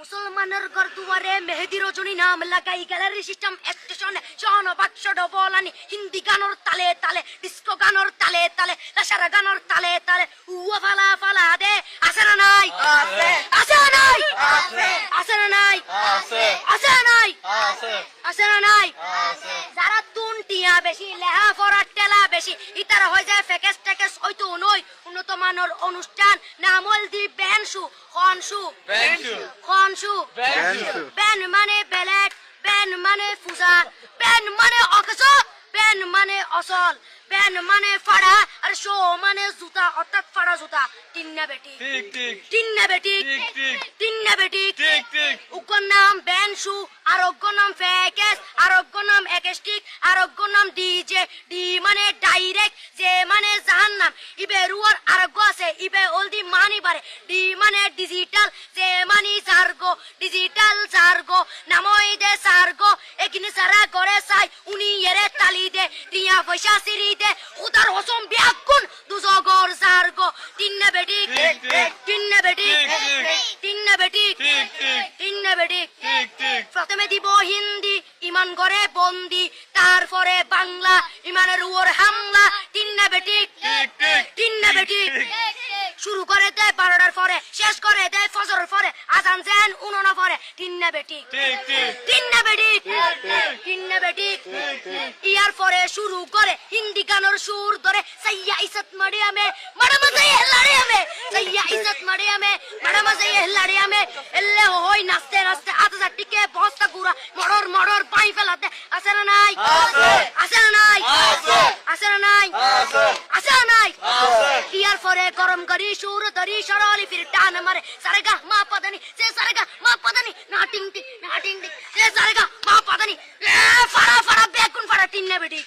মুসলমানের ঘর দুয়ারে মেহেদি রজনী নাম লাগাই গ্যালারি সিস্টেম স্টেশনে শোন বাক্স ডবলানি হিন্দি গানোর তালে তালে ডিস্কো গানোর তালে তালে লাসারা গানোর তালে তালে উয়া ফালা ফালা দে আছে না নাই আছে আছে না নাই আছে আছে না নাই আছে আছে না নাই আছে আছে না নাই আছে যারা তুনটিয়া বেশি লেহা ফরাট টেলা বেশি ইতারা হয়ে যায় ফেকেস টেকেস হয়তো নয় উন্নত মানের অনুষ্ঠান নামল দি বেনসু খনসু খনসু বেন মানে বেলেট বেন মানে ফুজা বেন মানে অকস বেন মানে অসল বেন মানে ফাড়া আর শো মানে জুতা অর্থাৎ ফাড়া জুতা তিন্না বেটি ঠিক ঠিক তিন্না বেটি ঠিক ঠিক তিন্না বেটি ঠিক ঠিক উগ্র নাম বেনসু আরোগ্য নাম ফেকেস আরোগ্য নাম একেস্টিক আরোগ্য নাম ডিজে ডি মানে ডাইরেক্ট যে মানে জাহান্নাম ইবে রুয়ার আরোগ্য আছে ইবে অলদি মানি বারে ডি মানে ডিজিটাল যে মানি জার্গো ডিজিটাল জার্গো নামই দে সার্গো একিনি সারা করে চাই উনি এরে তালি দে টিয়া পয়সা সিরি দে উদার হসম বিয়াগুন দুজগর জার্গো তিন্না বেটি তিন্না বেটি তিন্না বেটি তিন্না বেটি প্রথমে দিব হিন্দি ইমান করে বন্দি তারপরে বাংলা ইমানের উপর হামলা তিন্না বেটি তিন্না বেটি শুরু করে দেয় 12টার পরে শেষ করে দেয় ফজরের পরে আজান দেন উননা পরে তিন্না বেটি তিন্না বেটি তিন্না বেটি ইয়ার পরে শুরু করে হিন্দি গানের সুর ধরে সাইয়া ইজ্জত মারিয়ামে মারা মজাই হেলারিয়ামে সাইয়া ইজ্জত মারিয়ামে মারা মজাই হেলারিয়ামে এলে হই নাচতে নাচতে আতজা টিকে বস্তা গুড়া মড়র মড়র পাই ফেলাতে আছে না নাই আছে না নাই আছে না নাই আছে না নাই ইয়ার পরে গরম করি সুর ধরি সরলি ফির টান মারে সারেগা মা পাদানি সে সারেগা মা পাদানি না টিং টিং সে সারেগা মা পাদানি ফাড়া ফাড়া বেগুন ফাড়া তিন্না বেটি